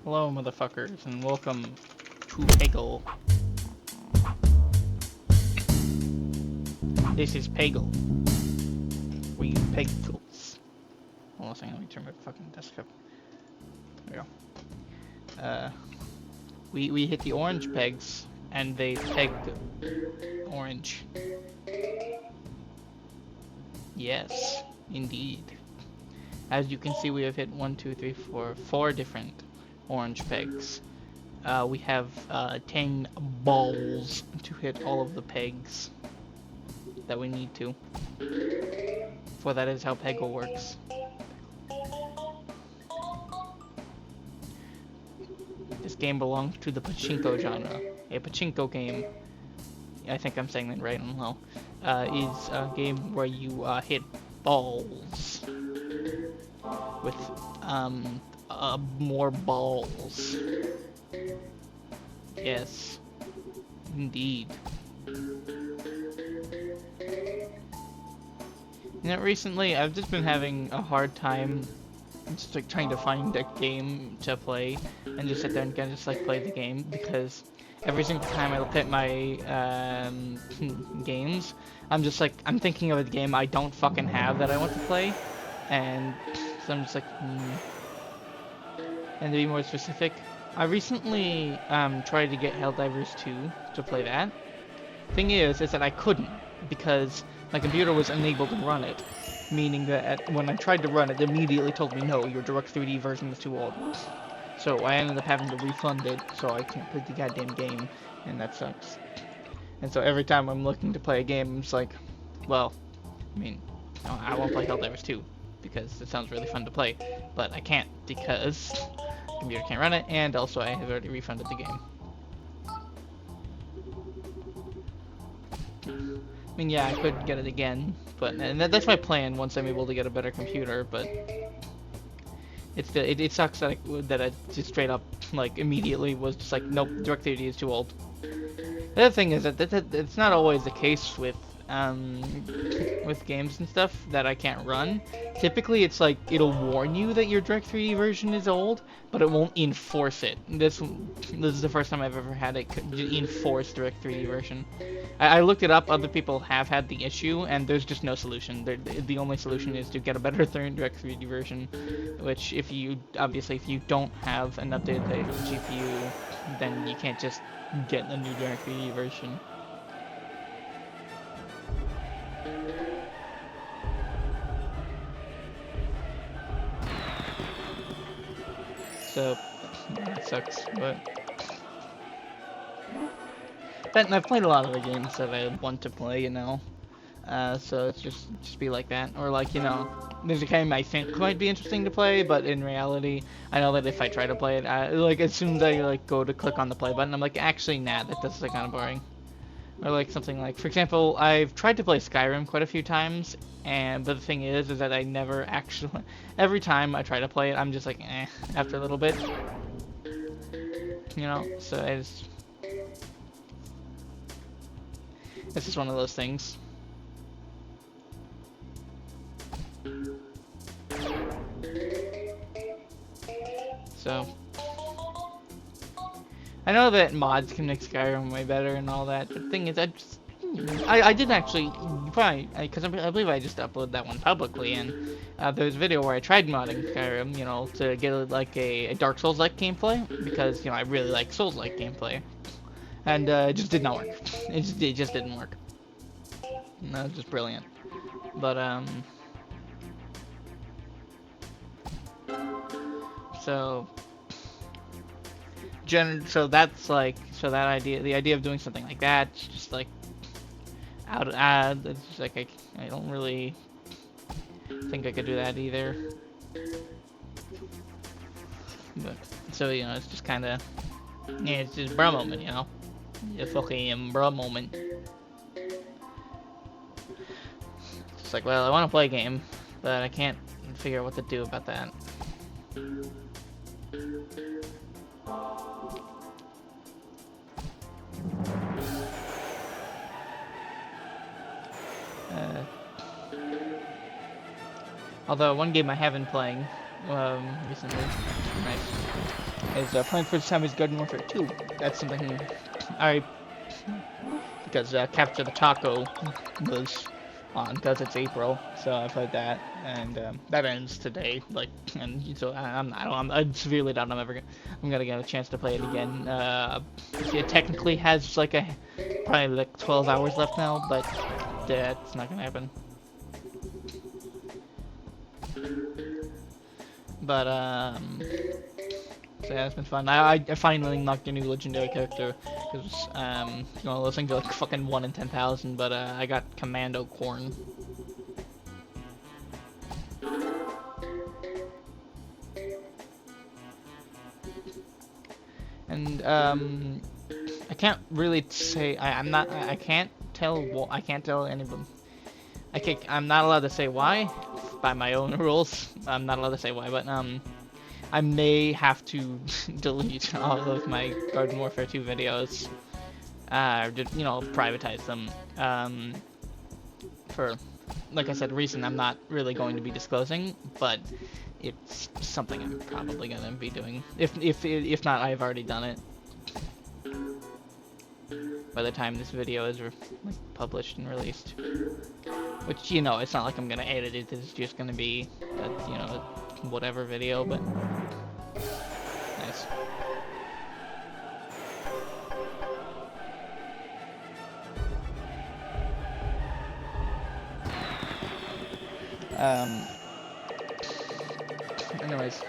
Hello, motherfuckers, and welcome to Peggle. This is Peggle. We Peggles. Hold on a second, let me turn my fucking desktop. There we go. We hit the orange pegs, and they pegged orange. Yes, indeed. As you can see, we have hit 4 different orange pegs. We have 10 balls to hit all of the pegs that we need to. For that is how Peggle works. This game belongs to the pachinko genre. A pachinko game, I think I'm saying that right, I don't know, is a game where you hit balls with more balls. Yes, indeed. You know, recently I've just been having a hard time just like trying to find a game to play and just sit there and kind of just like play the game, because every single time I look at my games, I'm just like, I'm thinking of a game I don't fucking have that I want to play, and so I'm just like, And to be more specific, I recently tried to get Helldivers 2 to play that. Thing is that I couldn't, because my computer was unable to run it, meaning that when I tried to run it, it immediately told me, no, your Direct 3D version is too old. So I ended up having to refund it, so I can't play the goddamn game, and that sucks. And so every time I'm looking to play a game, I'm just like, well, I mean, I won't play Helldivers 2, because it sounds really fun to play, but I can't, because the computer can't run it, and also I have already refunded the game. I mean, yeah, I could get it again, but and that's my plan once I'm able to get a better computer. But it sucks that I just straight up like immediately was just like, nope, DirectX is too old. The other thing is that it's not always the case with games and stuff that I can't run. Typically, it's like it'll warn you that your Direct 3D version is old, but it won't enforce it. This is the first time I've ever had it enforce Direct 3D version. I looked it up. Other people have had the issue, and there's just no solution. The only solution is to get a better Direct 3D version, which if you don't have an updated GPU, then you can't just get a new Direct 3D version. So that sucks, but I've played a lot of the games that I want to play, you know. So it's just be like that, or like, you know, there's a game I think might be interesting to play, but in reality, I know that if I try to play it, like as soon as I like go to click on the play button, I'm like, actually, nah, that's like kind of boring. Or like something like, for example, I've tried to play Skyrim quite a few times, but the thing is that I never actually, every time I try to play it, I'm just like, after a little bit. You know, so it's just one of those things. So I know that mods can make Skyrim way better and all that, but the thing is, I did actually, because I believe I just uploaded that one publicly, and there's a video where I tried modding Skyrim, you know, to get like a Dark Souls-like gameplay, because, you know, I really like Souls-like gameplay, and it just did not work. It just didn't work. No, it was just brilliant. But so that's like, the idea of doing something like that, just like it's just like I don't really think I could do that either. But so, you know, it's just kind of, yeah, it's just bruh moment, you know, a fucking bruh moment. It's like, well, I want to play a game, but I can't figure out what to do about that. Although one game I have been playing recently, nice. is playing for the time is Garden Warfare 2. That's something I because Capture the Taco was on because it's April, so I played that, and that ends today. Like, and so I severely doubt I'm gonna get a chance to play it again. It technically has like probably like 12 hours left now, but that's not gonna happen. But so yeah, it's been fun. I finally knocked a new legendary character. Because, you know, those things are like fucking 1 in 10,000, but I got Commando Corn. And, I can't really say, I can't tell anybody. I'm not allowed to say why, by my own rules. I'm not allowed to say why, but, I may have to delete all of my Garden Warfare 2 videos, you know, privatize them, for, like I said, a reason I'm not really going to be disclosing, but it's something I'm probably gonna be doing. If not, I've already done it. By the time this video is published and released, which, you know, it's not like I'm gonna edit it. It's just gonna be a, you know, whatever video, but nice. Anyways,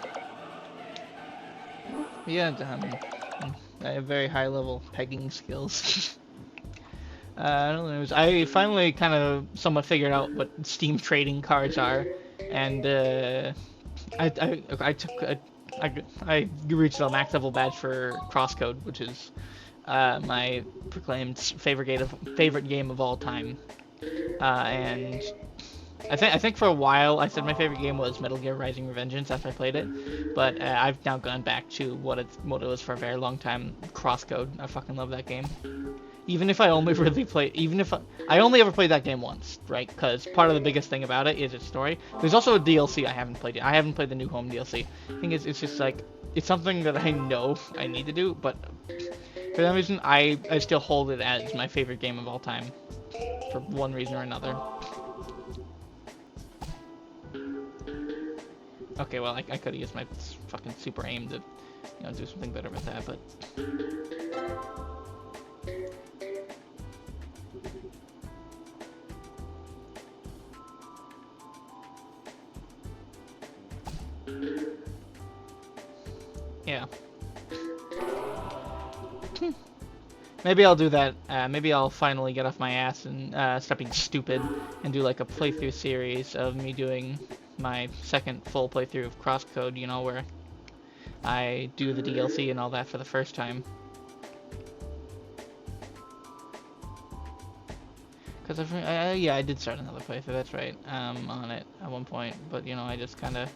yeah, I have very high level pegging skills. I don't know. I finally kind of somewhat figured out what Steam trading cards are, and I reached a max level badge for Crosscode, which is my proclaimed favorite game of all time, and I think for a while I said my favorite game was Metal Gear Rising: Revengeance after I played it, but I've now gone back to what it was for a very long time, Crosscode. I fucking love that game. Even if I only really play, even if I only ever played that game once, right? Because part of the biggest thing about it is its story. There's also a DLC I haven't played yet. I haven't played the New Home DLC. The thing is, it's just like, it's something that I know I need to do, but for that reason, I still hold it as my favorite game of all time, for one reason or another. Okay, well, I could have used my fucking super aim to, you know, do something better with that, but... yeah. Maybe I'll do that. Maybe I'll finally get off my ass and stop being stupid and do like a playthrough series of me doing my second full playthrough of Crosscode, you know, where I do the DLC and all that for the first time. Because yeah, I did start another playthrough, that's right, on it at one point, but you know, I just kind of...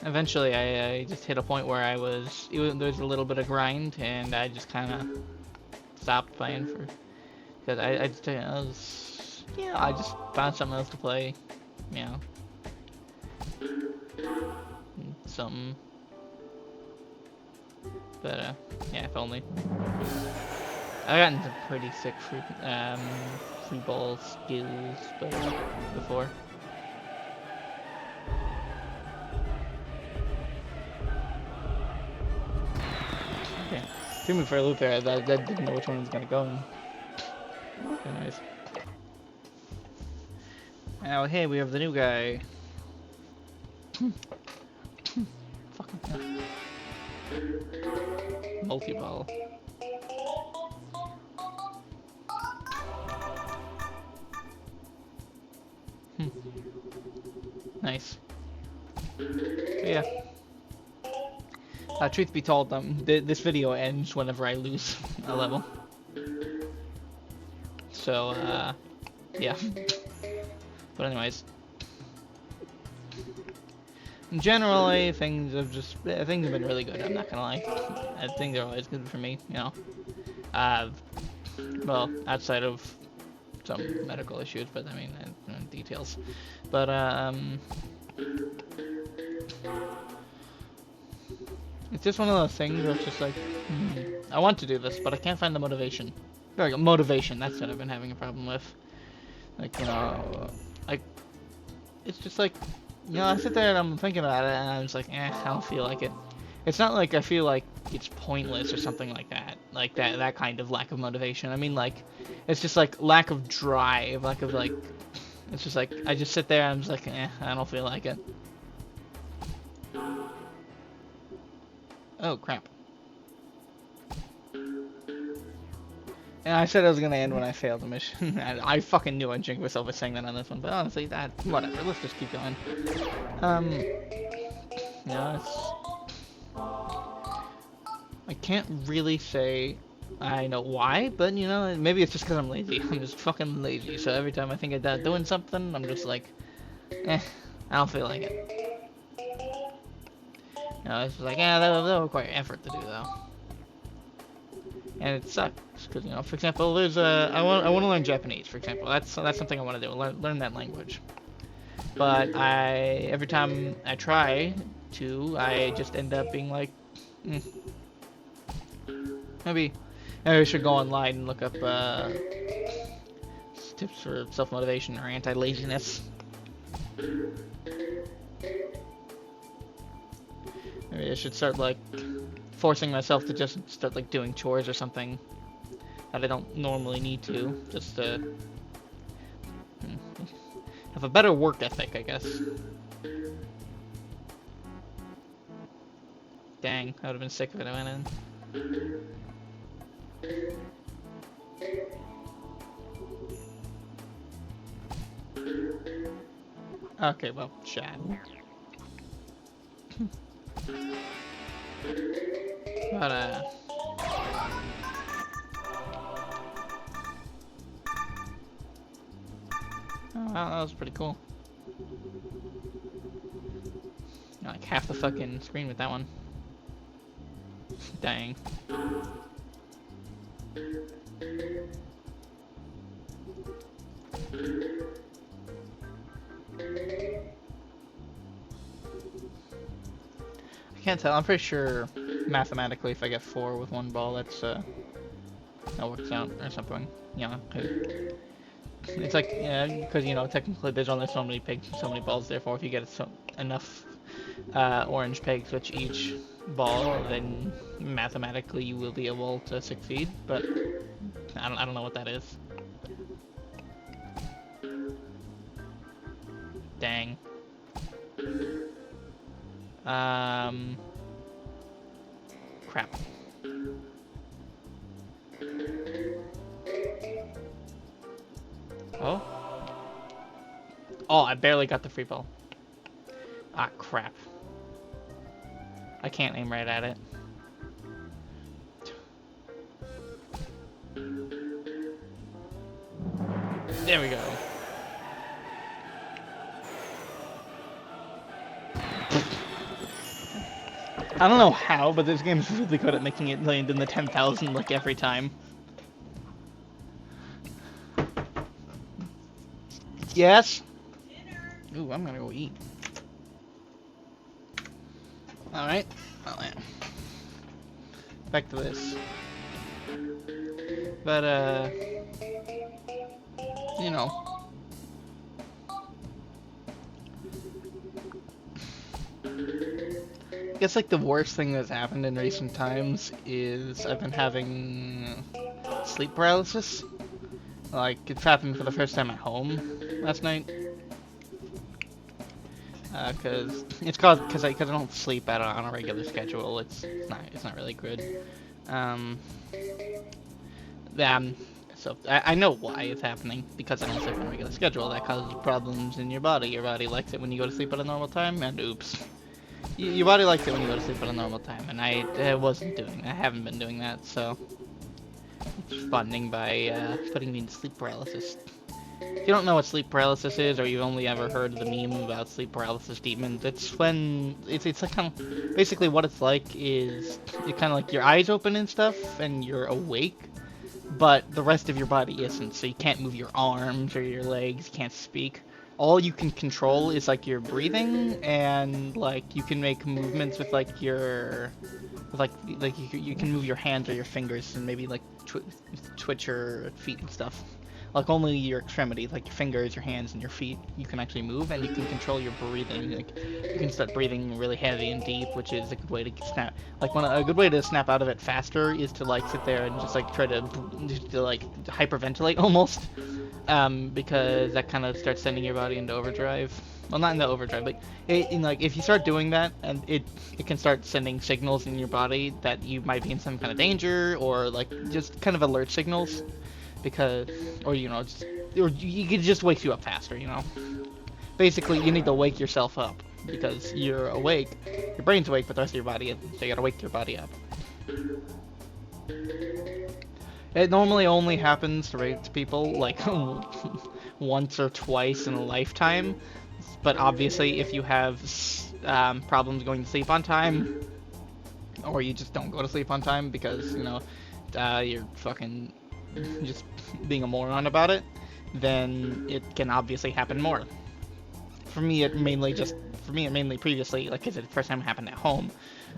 eventually I just hit a point where there was a little bit of grind, and I just kind of stopped playing because I just found something else to play, you know, something, but yeah, if only. I've gotten some pretty sick free ball skills, but before. Okay, threw me for a loop there. That didn't know which one was gonna go in. Anyways. Now, hey, we have the new guy. Fucking multi-ball. Nice. But yeah. Truth be told, this video ends whenever I lose a level. So, yeah. But anyways. Generally, things have been really good, I'm not gonna lie. Things are always good for me, you know. Well, outside of some medical issues, but I mean, details. But it's just one of those things where it's just like, I want to do this, but I can't find the motivation. There we go, motivation. That's what I've been having a problem with. Like, you know, like, it's just like, you know, I sit there and I'm thinking about it, and I'm just like, I don't feel like it. It's not like I feel like it's pointless or something like that. Like that kind of lack of motivation. I mean, like, it's just like lack of drive, lack of like, it's just like, I just sit there and I'm just like, I don't feel like it. Oh, crap. And I said I was gonna end when I failed the mission. I fucking knew I'd jinx myself by saying that on this one, but honestly, whatever, let's just keep going. Yeah, I can't really say I know why, but you know, maybe it's just because I'm lazy. I'm just fucking lazy, so every time I think I'm doing something, I'm just like, I don't feel like it. You know, it's like, that'll require effort to do, though. And it sucks, because, you know, for example, there's I want to learn Japanese, for example. That's something I want to do, learn that language. But every time I try to, I just end up being like, maybe I should go online and look up tips for self-motivation or anti-laziness. Maybe I should start like forcing myself to just start like doing chores or something that I don't normally need to, just to have a better work ethic, I guess. Dang, I would have been sick if it went in. Okay, well, Chad. But, oh, wow, that was pretty cool. Like half the fucking screen with that one. Dang. I can't tell. I'm pretty sure mathematically if I get 4 with one ball, that's that works out or something. Yeah. It's like, yeah, because, you know, technically there's only so many balls, therefore if you get enough orange pegs with each ball, then mathematically you will be able to succeed, but I don't know what that is. Dang. Crap. Oh? Oh, I barely got the free ball. Ah, crap. I can't aim right at it. There we go. I don't know how, but this game's really good at making it land in the 10,000 like every time. Yes? Ooh, I'm gonna go eat. Alright. Well, yeah. Back to this. But, you know. I guess, like, the worst thing that's happened in recent times is I've been having sleep paralysis. Like, it's happened for the first time at home last night. Because I don't sleep on a regular schedule. It's not really good. So I know why it's happening, because I don't sleep on a regular schedule. That causes problems in your body. Your body likes it when you go to sleep at a normal time, and oops. Your body likes it when you go to sleep at a normal time, and I haven't been doing that, so it's funding by putting me into sleep paralysis. If you don't know what sleep paralysis is, or you've only ever heard of the meme about sleep paralysis demons, it's when it's like kind of basically what it's like is you kind of like your eyes open and stuff, and you're awake, but the rest of your body isn't. So you can't move your arms or your legs, you can't speak. All you can control is like your breathing, and like you can make movements with like your like you can move your hands or your fingers and maybe like twitch your feet and stuff. Like only your extremities, like your fingers, your hands, and your feet, you can actually move, and you can control your breathing. Like you can start breathing really heavy and deep, which is a good way to snap. Like a good way to snap out of it faster is to like sit there and just like try to like hyperventilate almost, because that kind of starts sending your body into overdrive. Well, not into overdrive, but like if you start doing that, and it can start sending signals in your body that you might be in some kind of danger, or like just kind of alert signals, because, or just, or you can just wake you up faster. Basically, you need to wake yourself up because you're awake, your brain's awake, but the rest of your body isn't. So you gotta wake your body up. It normally only happens to people like once or twice in a lifetime, but obviously if you have problems going to sleep on time, or you just don't go to sleep on time because you're fucking just being a moron about it, then it can obviously happen more. For me, it mainly previously, like, cause the first time it happened at home,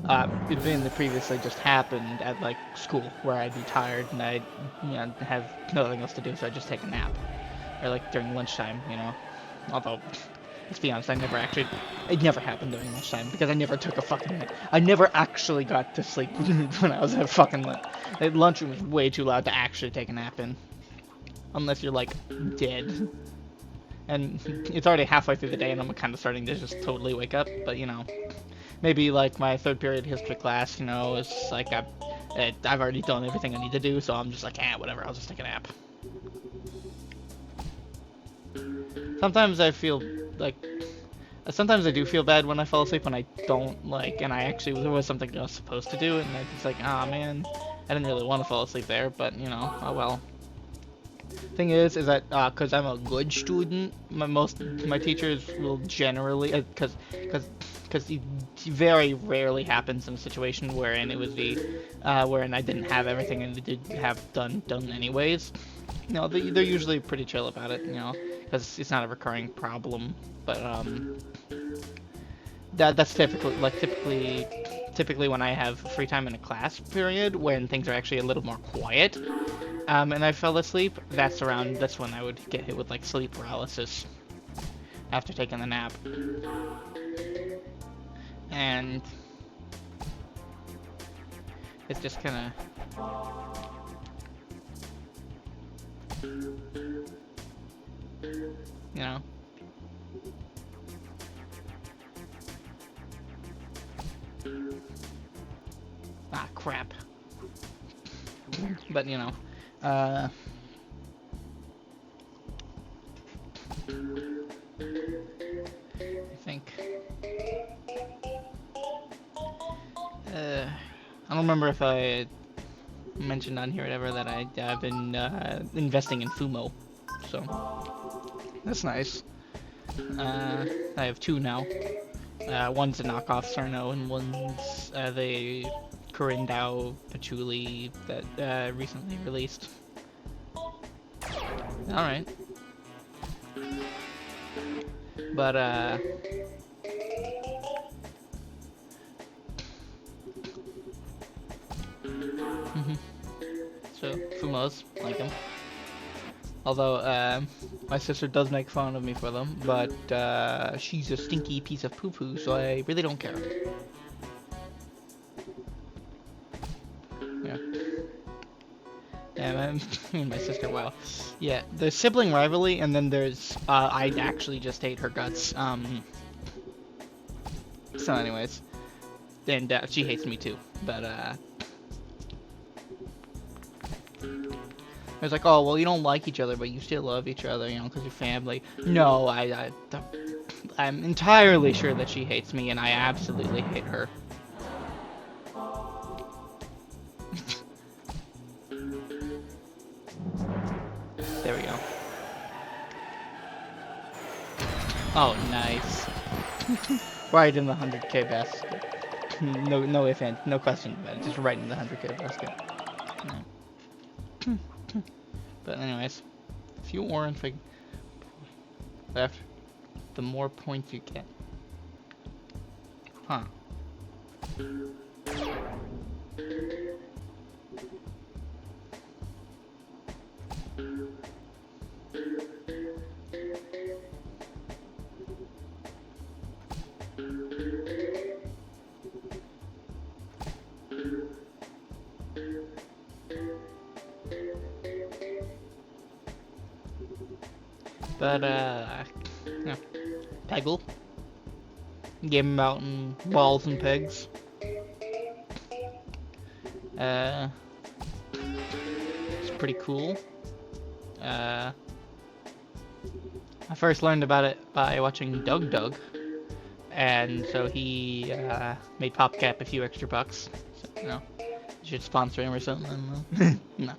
it mainly previously just happened at like school, where I'd be tired and I'd have nothing else to do, so I'd just take a nap, or like during lunchtime, Although, let's be honest, it never happened during lunchtime because I never took a fucking nap. I never actually got to sleep when I was at fucking lunch. The lunchroom was way too loud to actually take a nap in, unless you're like dead. And it's already halfway through the day, and I'm kind of starting to just totally wake up. But maybe like my third period history class, it's like I've already done everything I need to do, so I'm just like, whatever, I'll just take a nap. Sometimes I feel like, sometimes I do feel bad when I fall asleep when I don't and I actually, there was something I was supposed to do, and I was like, man, I didn't really want to fall asleep there, but oh well. Thing is that because I'm a good student, my teachers will generally, because it very rarely happens in a situation wherein it was wherein I didn't have everything and did have done anyways. They're usually pretty chill about it, because it's not a recurring problem. But that's typically when I have free time in a class period when things are actually a little more quiet. And I fell asleep, that's when I would get hit with like sleep paralysis after taking the nap. And it's just kinda crap. But I think I don't remember if I mentioned on here or whatever that I've been investing in Fumo, so that's nice. I have two now. One's a knockoff Cerno, and one's the Korin Dao Patchouli that recently released. Alright. But so Fumos, like them. Although my sister does make fun of me for them, but she's a stinky piece of poo-poo, so I really don't care. Yeah. Yeah, me and my sister, wow. Yeah, there's sibling rivalry, and then there's, I actually just hate her guts. So anyways, and she hates me too, but I was like, oh, well, you don't like each other, but you still love each other, because you're family. No, I'm entirely sure that she hates me, and I absolutely hate her. There we go. Oh, nice. Right in the 100k basket. No ifs, no question about it. Just right in the 100k basket. But anyways, if you orange left, the more points you get. Huh. But, yeah. Peggle. Game Mountain Balls and Pigs. It's pretty cool. I first learned about it by watching Doug Doug. And so he, made PopCap a few extra bucks. So, you know, you should sponsor him or something. No.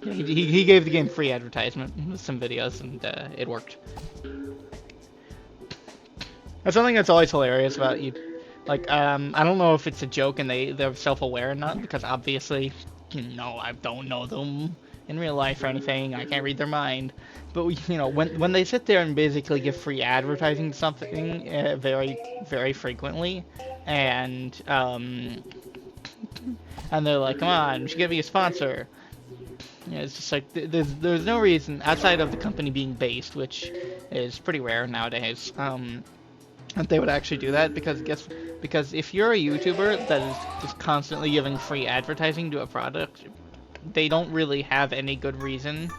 He gave the game free advertisement with some videos, and it worked. That's something that's always hilarious about you. Like, I don't know if it's a joke and they're self-aware or not, because obviously, you know, I don't know them in real life or anything. I can't read their mind. But, you know, when they sit there and basically give free advertising to something very, very frequently, and they're like, come on, we should give you a sponsor. Yeah, it's just like there's no reason outside of the company being based, which is pretty rare nowadays, that they would actually do that, because if you're a YouTuber that is just constantly giving free advertising to a product, they don't really have any good reason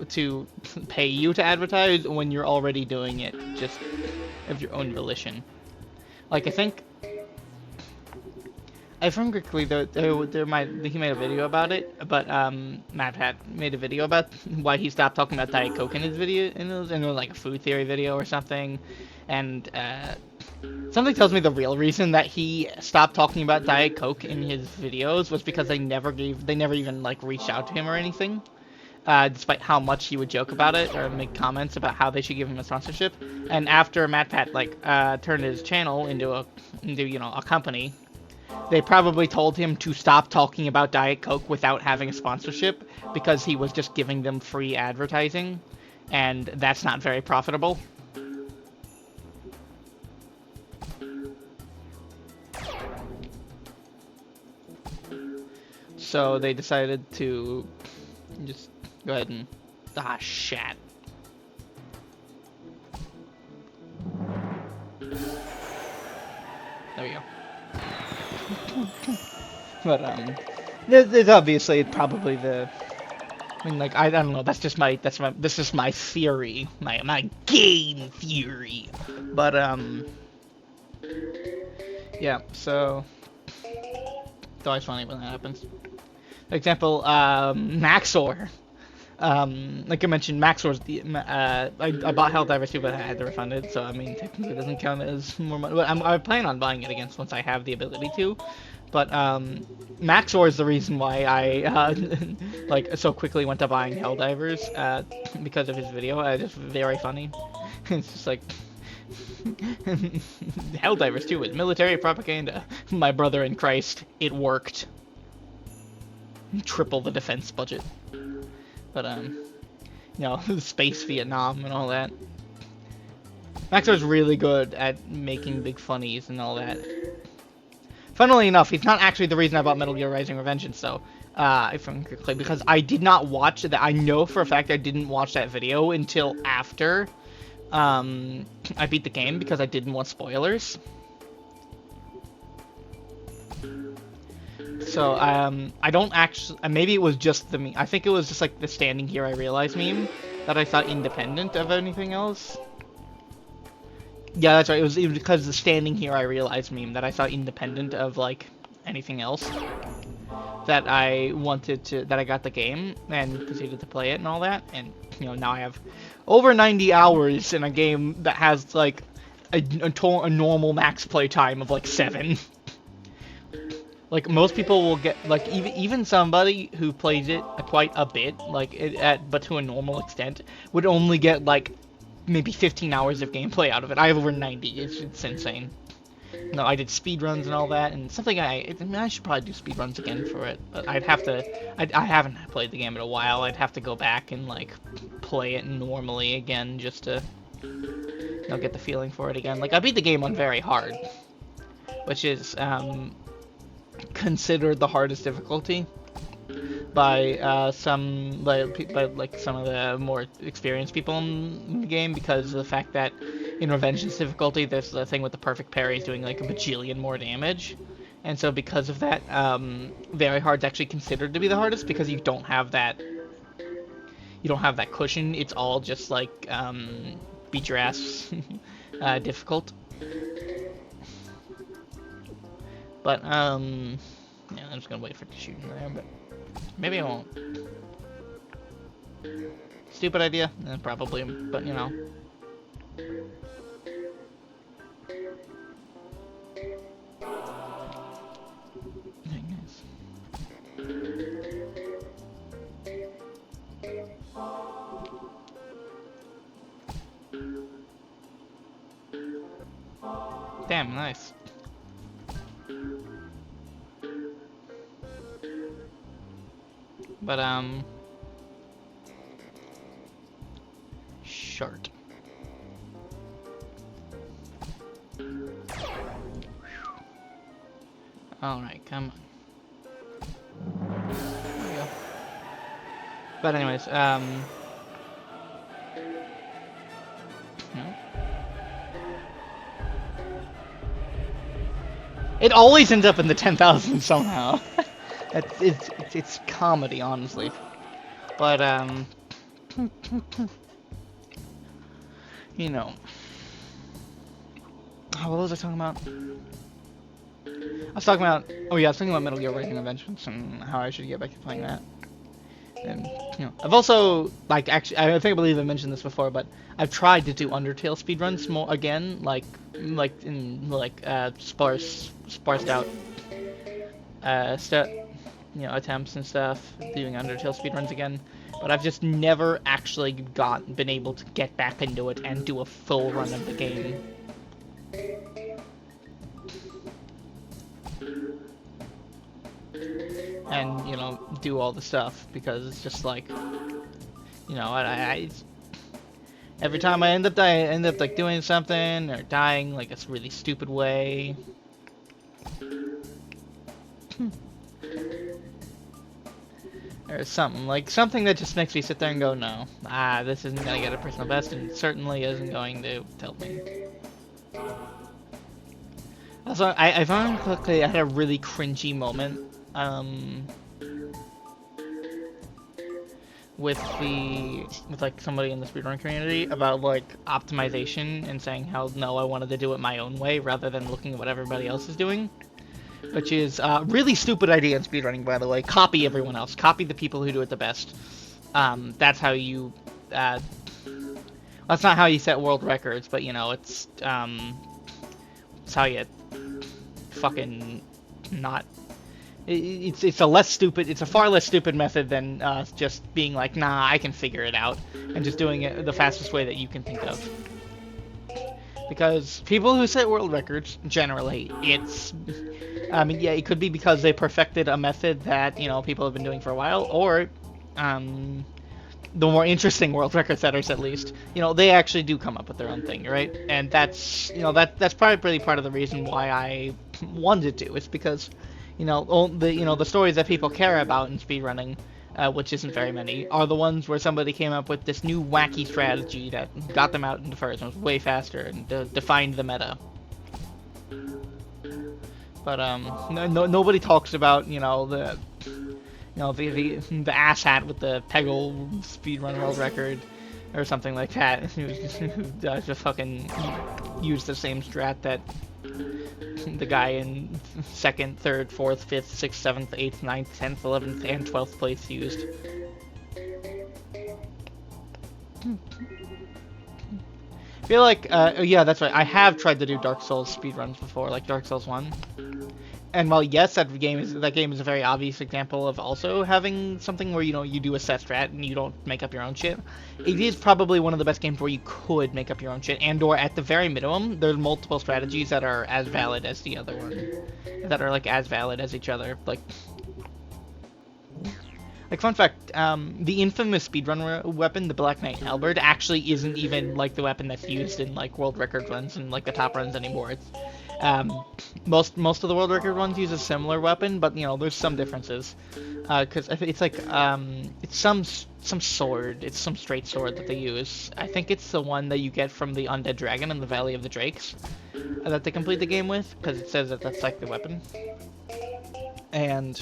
to pay you to advertise when you're already doing it just of your own volition. Like, I think if I'm correctly, he made a video about it, but MatPat made a video about why he stopped talking about Diet Coke in his video, and it was like a food theory video or something, and something tells me the real reason that he stopped talking about Diet Coke in his videos was because they never even like reached out to him or anything, despite how much he would joke about it or make comments about how they should give him a sponsorship. And after MatPat like turned his channel into you know, a company, they probably told him to stop talking about Diet Coke without having a sponsorship, because he was just giving them free advertising, and that's not very profitable. So they decided to just go ahead and... Ah, shit. There we go. But, there's obviously probably the... I mean, like, I don't know, this is my theory. My game theory. But, yeah, so... It's always funny when that happens. For example, Maxor. Like I mentioned, Maxor's I bought Helldivers 2, but I had to refund it, so I mean, technically it doesn't count as more money. But I plan on buying it again once I have the ability to. But Maxor is the reason why I like so quickly went to buying Helldivers, because of his video. It's just very funny. It's just like Helldivers 2 is military propaganda. My brother in Christ, it worked. Triple the defense budget. But you know, space Vietnam and all that. Maxor's really good at making big funnies and all that. Funnily enough, he's not actually the reason I bought Metal Gear Rising: Revengeance, though. If I'm correctly, because I did not watch that. I know for a fact I didn't watch that video until after I beat the game, because I didn't want spoilers. So, I don't actually... Maybe it was just the meme. I think it was just, like, the Standing Here I Realize meme that I thought independent of anything else. Yeah, that's right. It was because the Standing Here I Realize meme that I thought independent of, like, anything else. That I got the game and proceeded to play it and all that. And, you know, now I have over 90 hours in a game that has, like, a normal max play time of, like, 7. Like, most people will get, like, even somebody who plays it quite a bit, like, but to a normal extent, would only get, like, maybe 15 hours of gameplay out of it. I have over 90. It's insane. no, I did speedruns and all that, and something I mean, I should probably do speedruns again for it, but I'd have to, I haven't played the game in a while, I'd have to go back and, like, play it normally again just to, you know, get the feeling for it again. Like, I beat the game on very hard, which is, considered the hardest difficulty by some like some of the more experienced people in the game, because of the fact that in Revengeance difficulty there's the thing with the perfect parries doing like a bajillion more damage, and so because of that, very hard's actually considered to be the hardest because you don't have that cushion. It's all just like beat your ass difficult. But yeah, I'm just gonna wait for it to shoot in there, but maybe I won't. Stupid idea? Probably, but you know. Damn, nice. But, short. Alright, come on. There we go. But anyways, no. It always ends up in the 10,000 somehow. It's comedy, honestly. But, you know. Oh, what was I talking about? I was talking about Metal Gear Rising: Revengeance and how I should get back to playing that. And, you know, I've also, like, actually, I believe I mentioned this before, but I've tried to do Undertale speedruns more again, sparsed out, attempts and stuff, doing Undertale speedruns again, but I've just never actually been able to get back into it and do a full run of the game. And, you know, do all the stuff, because it's just like, you know, every time I end up like doing something or dying like a really stupid way. Or something that just makes me sit there and go, no, this isn't gonna get a personal best, and it certainly isn't going to help me. Also, I found quickly I had a really cringy moment, with like somebody in the speedrun community about like optimization and saying how no, I wanted to do it my own way rather than looking at what everybody else is doing, which is a really stupid idea in speedrunning, by the way. Copy everyone else. Copy the people who do it the best. That's how you. That's not how you set world records, but you know it's how you fucking not. It's a far less stupid method than just being like, nah, I can figure it out, and just doing it the fastest way that you can think of. Because people who set world records, generally, I mean, yeah, it could be because they perfected a method that, you know, people have been doing for a while, or, the more interesting world record setters, at least, you know, they actually do come up with their own thing, right? And that's, you know, that's probably part of the reason why I wanted to. It's because, you know, the stories that people care about in speedrunning, which isn't very many, are the ones where somebody came up with this new wacky strategy that got them out into first and was way faster and defined the meta. But nobody talks about, you know, the asshat with the Peggle speedrun world record or something like that, who just fucking use the same strat that the guy in 2nd, 3rd, 4th, 5th, 6th, 7th, 8th, 9th, 10th, 11th, and 12th place used. I feel like, yeah, that's right, I have tried to do Dark Souls speedruns before, like Dark Souls 1. And while yes, that game is a very obvious example of also having something where you do a set strat and you don't make up your own shit. It is probably one of the best games where you could make up your own shit, and or at the very minimum, there's multiple strategies that are as valid as the other one, that are like as valid as each other. Like fun fact, the infamous speedrun weapon, the Black Knight Halberd, actually isn't even like the weapon that's used in like world record runs and like the top runs anymore. It's most of the world record ones use a similar weapon, but there's some differences. Because it's like it's some sword, it's some straight sword that they use. I think it's the one that you get from the Undead Dragon in the Valley of the Drakes that they complete the game with, because it says that that's like the weapon. And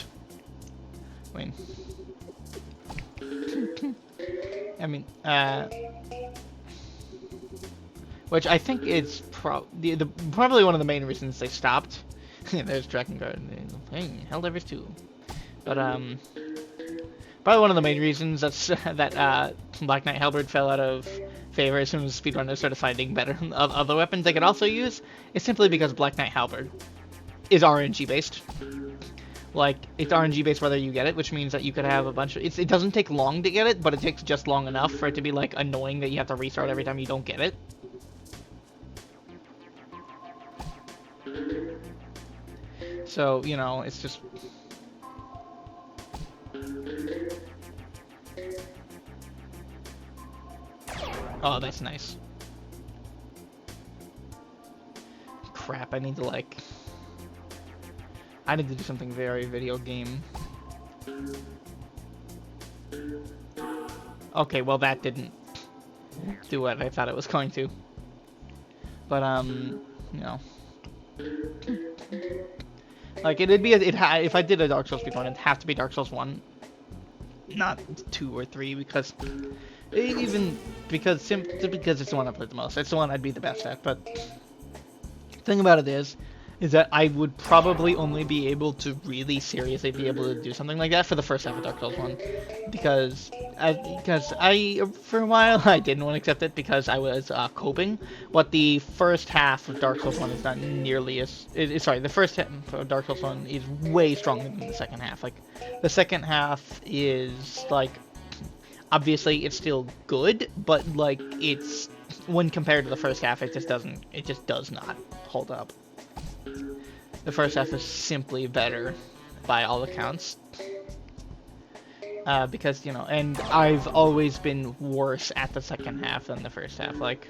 which I think is probably one of the main reasons they stopped. There's Drakengard and Helldivers 2. But probably one of the main reasons that Black Knight Halberd fell out of favor as soon as speedrunners started finding better other weapons they could also use is simply because Black Knight Halberd is RNG based. Like, it's RNG based whether you get it, which means that you could have a bunch of... It doesn't take long to get it, but it takes just long enough for it to be, like, annoying that you have to restart every time you don't get it. So, it's just... Oh, that's nice. Crap, I need to do something very video game. Okay, well that didn't do what I thought it was going to. But like it'd be if I did a Dark Souls speedrun, it'd have to be Dark Souls 1, not 2 or 3, because simply because it's the one I played the most. It's the one I'd be the best at. But the thing about it is that I would probably only be able to really seriously be able to do something like that for the first half of Dark Souls 1, because I for a while I didn't want to accept it because I was coping. But the first half of Dark Souls 1 is not nearly as the first half of Dark Souls 1 is way stronger than the second half. Like the second half is like obviously it's still good, but like it's when compared to the first half, it just does not hold up. The first half is simply better by all accounts. Because, and I've always been worse at the second half than the first half. Like,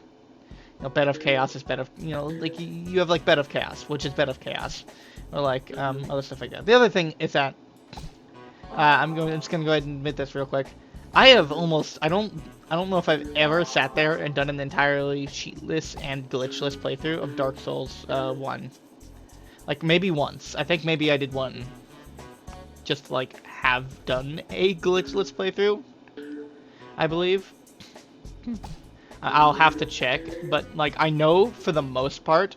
Bed of Chaos is Bed of, like, you have, like, Bed of Chaos, which is Bed of Chaos. Or, like, other stuff like that. The other thing is that, I'm just gonna go ahead and admit this real quick. I don't know if I've ever sat there and done an entirely cheatless and glitchless playthrough of Dark Souls 1. Like, maybe once. I think maybe I did one. Just, like, have done a glitchless playthrough, I believe. I'll have to check, but, like, I know for the most part,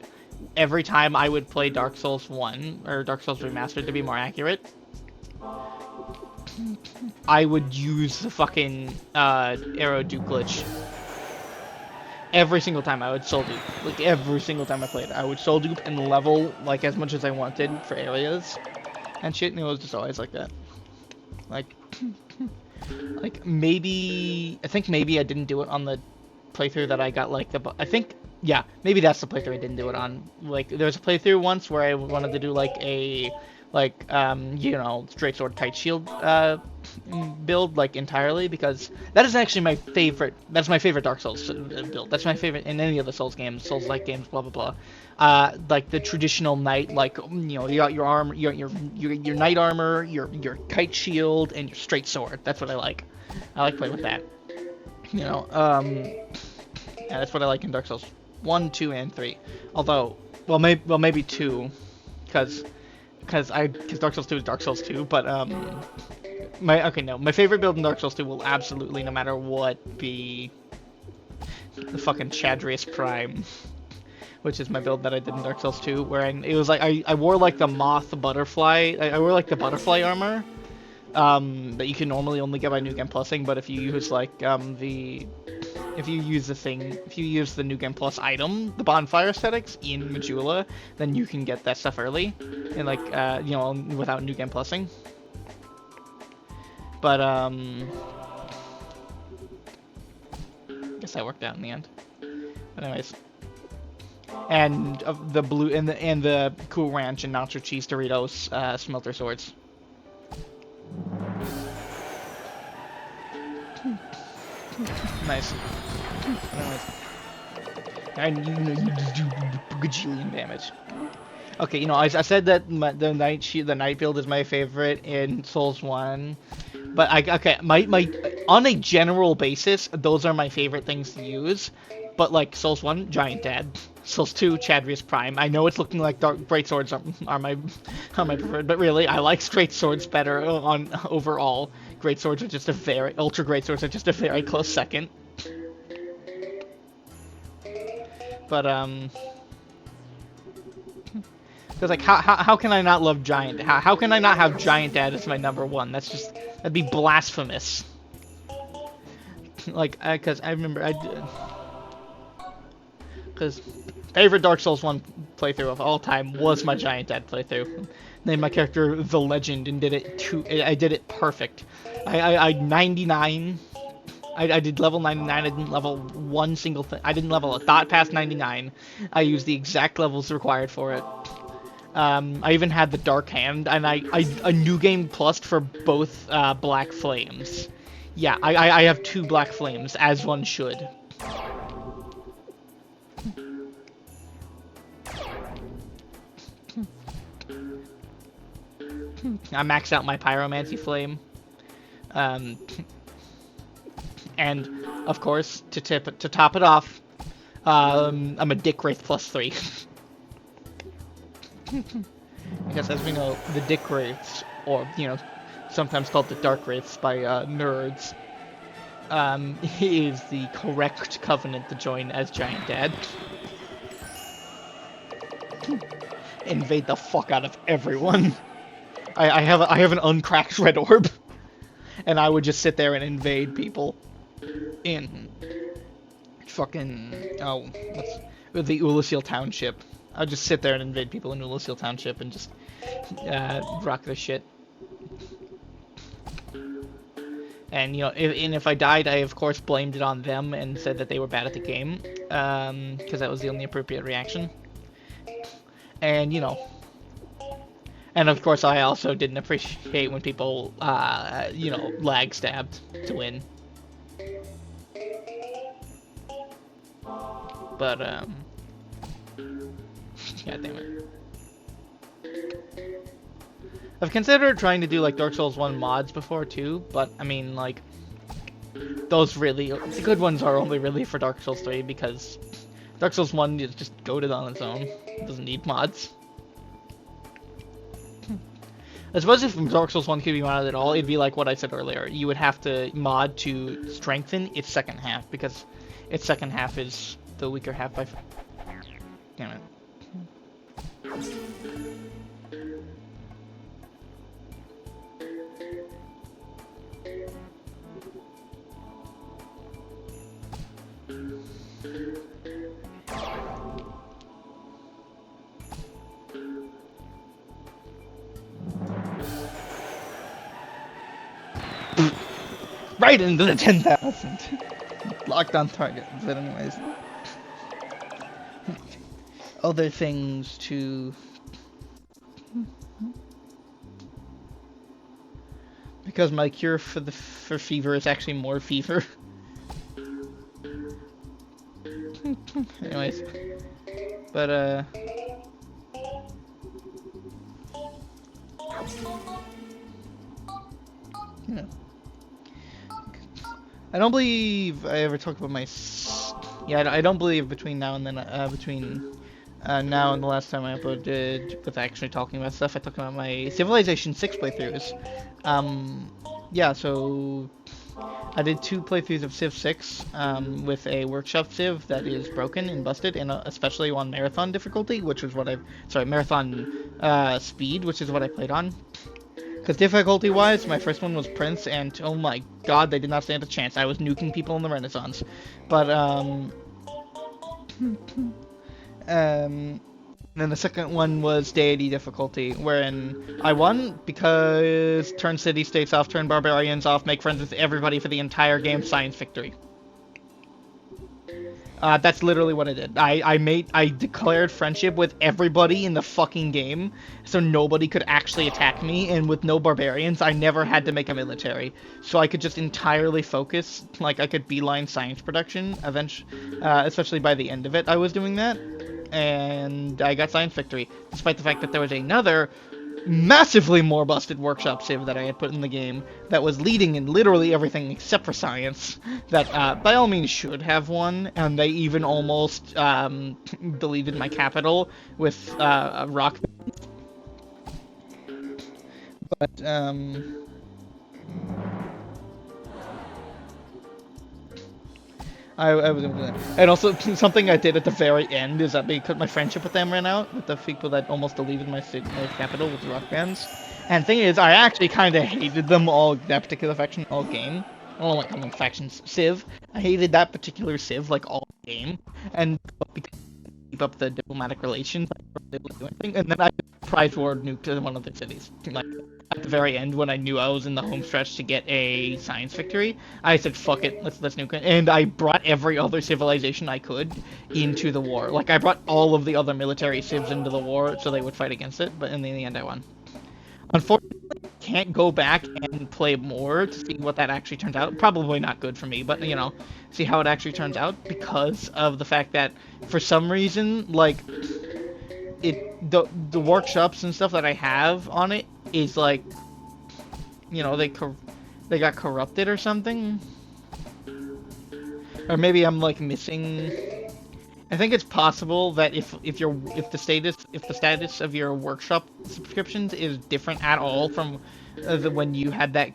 every time I would play Dark Souls 1, or Dark Souls Remastered to be more accurate, I would use the fucking arrow dupe glitch. Every single time I would soul dupe. Like, every single time I played, I would soul dupe and level, like, as much as I wanted for areas and shit, and it was just always like that. Like, maybe... I think maybe I didn't do it on the playthrough that I got, like, yeah, maybe that's the playthrough I didn't do it on. Like, there was a playthrough once where I wanted to do, like, a... straight sword tight shield build, like, entirely, because that is actually that's my favorite Dark Souls build. That's my favorite in any of the Souls games, Souls-like games, blah blah blah. Like the traditional knight, like, you got your armor, your knight armor, your kite shield, and your straight sword. That's what I like. I like playing with that. Yeah, that's what I like in Dark Souls 1, 2, and 3. Although, maybe 2, because Dark Souls 2 is Dark Souls 2, but my favorite build in Dark Souls 2 will absolutely, no matter what, be the fucking Chadrius Prime, which is my build that I did in Dark Souls 2, where it was like I wore like the moth butterfly, I wore like the butterfly armor, that you can normally only get by New Game Plusing, but if you use like the if you use the New Game Plus item, the bonfire aesthetics in Majula, then you can get that stuff early, and like you know, without New Game Plusing. But I guess that worked out in the end. But anyways, and the blue and the Cool Ranch and Nacho Cheese Doritos smelter swords. Nice. And you know, you just do gajillion damage. Okay, you know, I said that the night build is my favorite in Souls 1, but my on a general basis, those are my favorite things to use. But like Souls 1, Giant Dad. Souls 2, Chadrius Prime. I know it's looking like Great Swords are my preferred, but really I like Straight Swords better on overall. Great Swords are just Ultra Great Swords are just a very close second. But because like how can I not love Giant? How can I not have Giant Dad as my #1? That'd be blasphemous. Like because I remember because favorite Dark Souls 1 playthrough of all time was my Giant Dad playthrough. Named my character The Legend and I did it perfect. I 99. I did level 99. I didn't level one single thing. I didn't level a dot past 99. I used the exact levels required for it. I even had the Dark Hand, and I New Game Plus for both Black Flames. Yeah, I have 2 Black Flames, as one should. I maxed out my Pyromancy Flame. And, of course, to top it off, I'm a Dick Wraith +3. Because as we know, the Dick Wraiths, or, you know, sometimes called the Dark Wraiths by nerds, is the correct covenant to join as Giant Dad. Invade the fuck out of everyone. I have an uncracked red orb, and I would just sit there and invade people in fucking the Ulasil Township. I would just sit there and invade people in Ulasil Township and just rock their shit. And you know, if I died, I of course blamed it on them and said that they were bad at the game, because that was the only appropriate reaction. And you know. And of course, I also didn't appreciate when people, you know, lag stabbed to win. But, God damn it. I've considered trying to do, like, Dark Souls 1 mods before, too, but, I mean, like, those really, the good ones are only really for Dark Souls 3, because Dark Souls 1 is just goated on its own. It doesn't need mods. I suppose if Dark Souls 1 could be modded at all, it'd be like what I said earlier. You would have to mod to strengthen its second half, because its second half is the weaker half by... Damn it. Right into the 10,000. Locked on target. But anyways. Other things to... Because my cure for fever is actually more fever. Anyways. But, you know. I don't believe I ever talked about my... Yeah, I don't believe between now and then, now and the last time I uploaded with actually talking about stuff, I talked about my Civilization 6 playthroughs. Yeah, so I did 2 playthroughs of Civ 6 with a workshop Civ that is broken and busted, and especially on marathon difficulty, which is what Marathon speed, which is what I played on. Because difficulty-wise, my first one was Prince, and oh my god, they did not stand a chance. I was nuking people in the Renaissance. But, then the second one was Deity difficulty, wherein I won because turn city-states off, turn barbarians off, make friends with everybody for the entire game, science victory. That's literally what I did. I declared friendship with everybody in the fucking game, so nobody could actually attack me, and with no barbarians, I never had to make a military. So I could just entirely focus, like, I could beeline science production, especially by the end of it, I was doing that. And I got science victory, despite the fact that there was another massively more busted workshop civ that I had put in the game that was leading in literally everything except for science that by all means should have won, and they even almost deleted my capital with a rock. But I was gonna do that. And also, something I did at the very end is that because my friendship with them ran out, with the people that almost deleted my capital with the rock bands. And the thing is, I actually kind of hated them all, that particular faction, all game. I don't like calling factions civ. I hated that particular civ, like, all game. And because keep up the diplomatic relations, I wasn't able to do anything. And then I prize war nuked to one of the cities. Like, at the very end, when I knew I was in the home stretch to get a science victory, I said, fuck it, let's nuke it. And I brought every other civilization I could into the war. Like, I brought all of the other military civs into the war so they would fight against it, but in the end I won. Unfortunately, I can't go back and play more to see what that actually turns out. Probably not good for me, but, you know, see how it actually turns out because of the fact that, for some reason, like, the workshops and stuff that I have on it is like, you know, they got corrupted or something, or maybe I'm like missing. I think it's possible that if the status of your workshop subscriptions is different at all from when you had that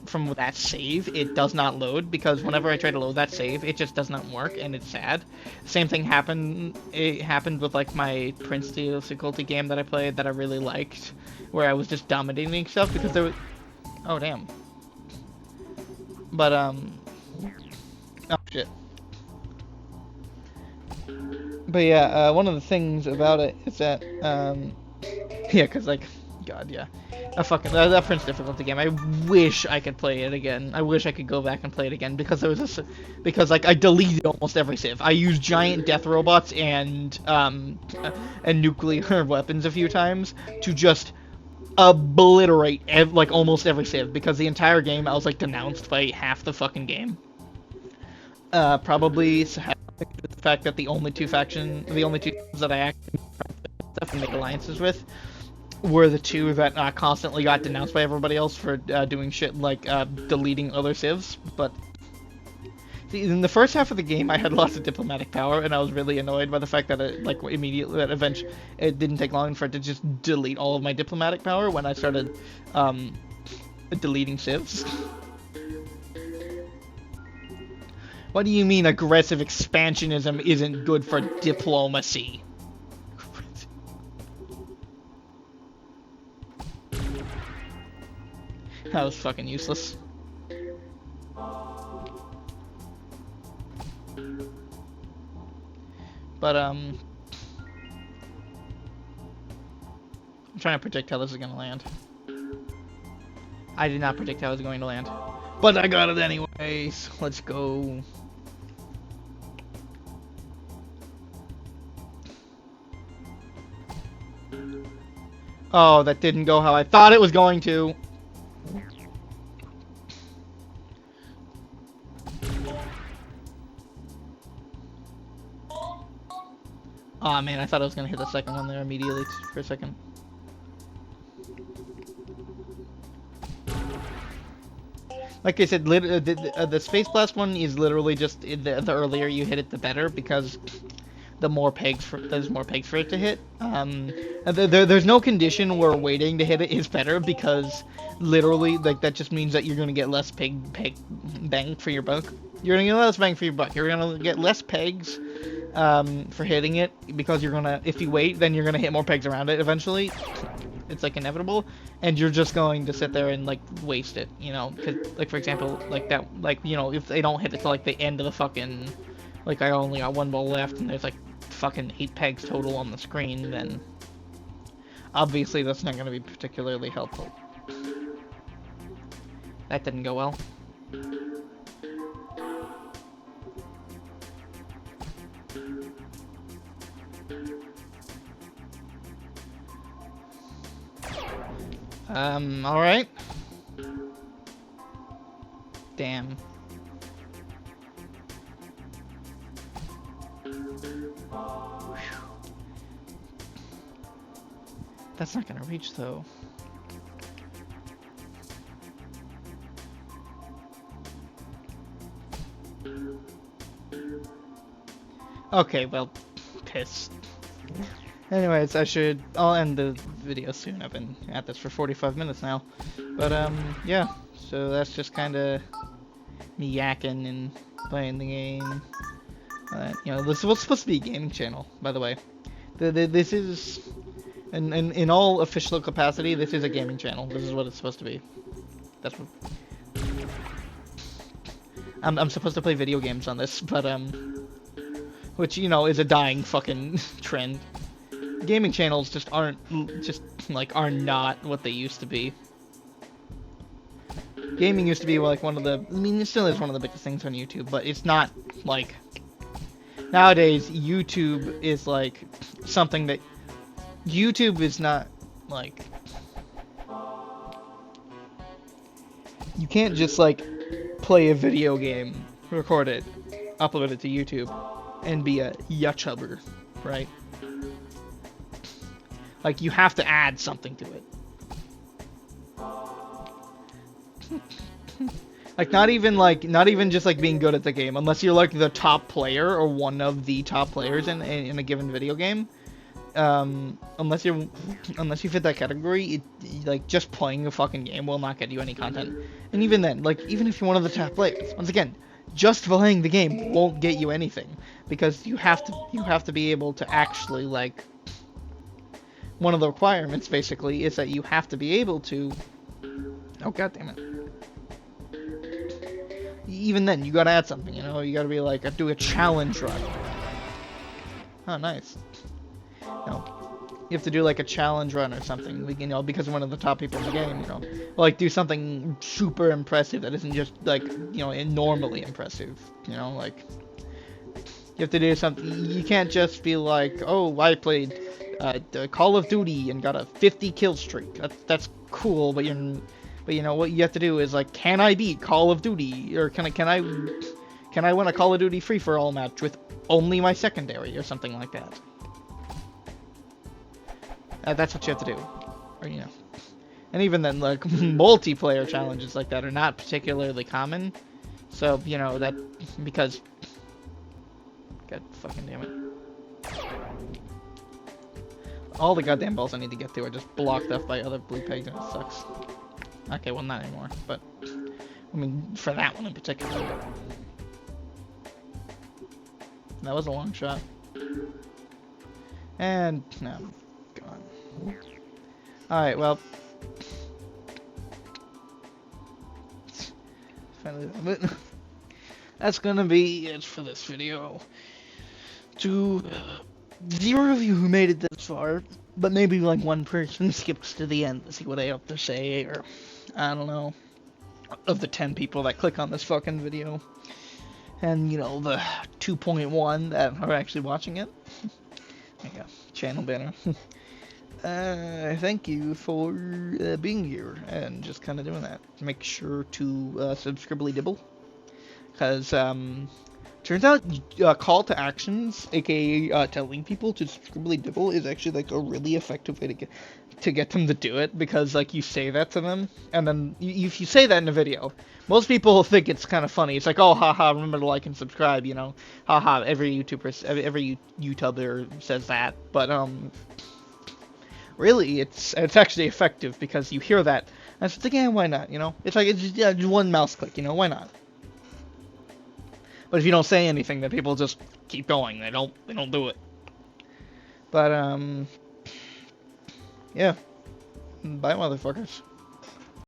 from that save, it does not load, because whenever I try to load that save, it just does not work, and it's sad. Same thing happened. It happened with like my Prince difficulty game that I played that I really liked, where I was just dominating stuff because there was. Oh damn. But oh shit. But yeah, one of the things about it is that, yeah, cause like, god, yeah, that Prince difficulty game. I wish I could play it again. I wish I could go back and play it again because there was because like I deleted almost every civ. I used giant death robots and nuclear weapons a few times to just obliterate like almost every civ, because the entire game I was like denounced by half the fucking game. Probably the fact that the only two cities that I actually stuff and make alliances with were the two that constantly got denounced by everybody else for doing shit like deleting other civs. But see, in the first half of the game, I had lots of diplomatic power, and I was really annoyed by the fact that it didn't take long for it to just delete all of my diplomatic power when I started deleting civs. What do you mean aggressive expansionism isn't good for diplomacy? That was fucking useless. But I'm trying to predict how this is gonna land. I did not predict how it was going to land, but I got it anyways. Let's go. Oh, that didn't go how I thought it was going to. Aw, man, I thought I was gonna hit the second one there immediately for a second. Like I said, the Space Blast one is literally just the earlier you hit it, the better, because there's more pegs for it to hit. There's no condition where waiting to hit it is better, because literally, like, that just means that you're gonna get less bang for your buck. You're gonna get less bang for your buck. You're gonna get less pegs for hitting it, because you're gonna, if you wait, then you're gonna hit more pegs around it eventually. It's like inevitable, and you're just going to sit there and like waste it, you know? 'Cause, like, for example, like that, like, you know, if they don't hit it to like the end of the fucking, like, I only got one ball left and there's like fucking 8 pegs total on the screen, then obviously that's not gonna be particularly helpful. That didn't go well. Alright. Damn. That's not gonna reach, though. Okay, well, piss. Anyways, I'll end the video soon. I've been at this for 45 minutes now. But, yeah. So that's just kinda me yakking and playing the game. You know, this was supposed to be a gaming channel, by the way. This is, in all official capacity, this is a gaming channel. This is what it's supposed to be. That's what... I'm supposed to play video games on this, but, which, you know, is a dying fucking trend. Gaming channels just are not what they used to be. Gaming used to be like one of the, I mean, it still is one of the biggest things on YouTube, but it's not like, nowadays YouTube is like something that, YouTube is not like, you can't just like play a video game, record it, upload it to YouTube, and be a YouTuber, right? Like, you have to add something to it. Like, not even just like being good at the game, unless you're like the top player or one of the top players in a given video game. Unless you fit that category, like, just playing a fucking game will not get you any content. And even then, like, even if you're one of the top players, once again, just playing the game won't get you anything, because you have to be able to actually, like, one of the requirements basically is that you have to be able to, oh god damn it. Even then, you gotta add something, you know, you gotta be like, do a challenge run. Oh, nice. You know, you have to do like a challenge run or something, you know, because one of the top people in the game, you know. Like, do something super impressive that isn't just, like, you know, normally impressive, you know, like, you have to do something, you can't just be like, oh, I played Call of Duty and got a 50 kill streak. That's cool, but you know what you have to do is like, can I beat Call of Duty, or can I win a Call of Duty free for all match with only my secondary or something like that. That's what you have to do, or you know. And even then, like, multiplayer challenges like that are not particularly common. So, you know, that because god fucking damn it. All the goddamn balls I need to get to are just blocked off by other blue pegs, and it sucks. Okay, well, not anymore, but, I mean, for that one in particular. That was a long shot. And, no, gone. Alright, well. Finally, that's gonna be it for this video. To zero of you who made it this far, but maybe like one person skips to the end to see what I have to say, or I don't know, of the 10 people that click on this fucking video, and you know, the 2.1 that are actually watching it. There you go, channel banner. Thank you for being here and just kind of doing that. Make sure to subscribely dibble, because turns out call to actions, aka telling people to subscribely dibble, is actually like a really effective way to get them to do it, because like you say that to them, and then if you say that in a video, most people think it's kind of funny. It's like, oh, haha, remember to like and subscribe, you know, haha. Every YouTuber says that, but really, it's actually effective, because you hear that, and it's like, yeah, why not, you know? It's like, it's just one mouse click, you know, why not? But if you don't say anything, then people just keep going. They don't do it. But yeah. Bye, motherfuckers.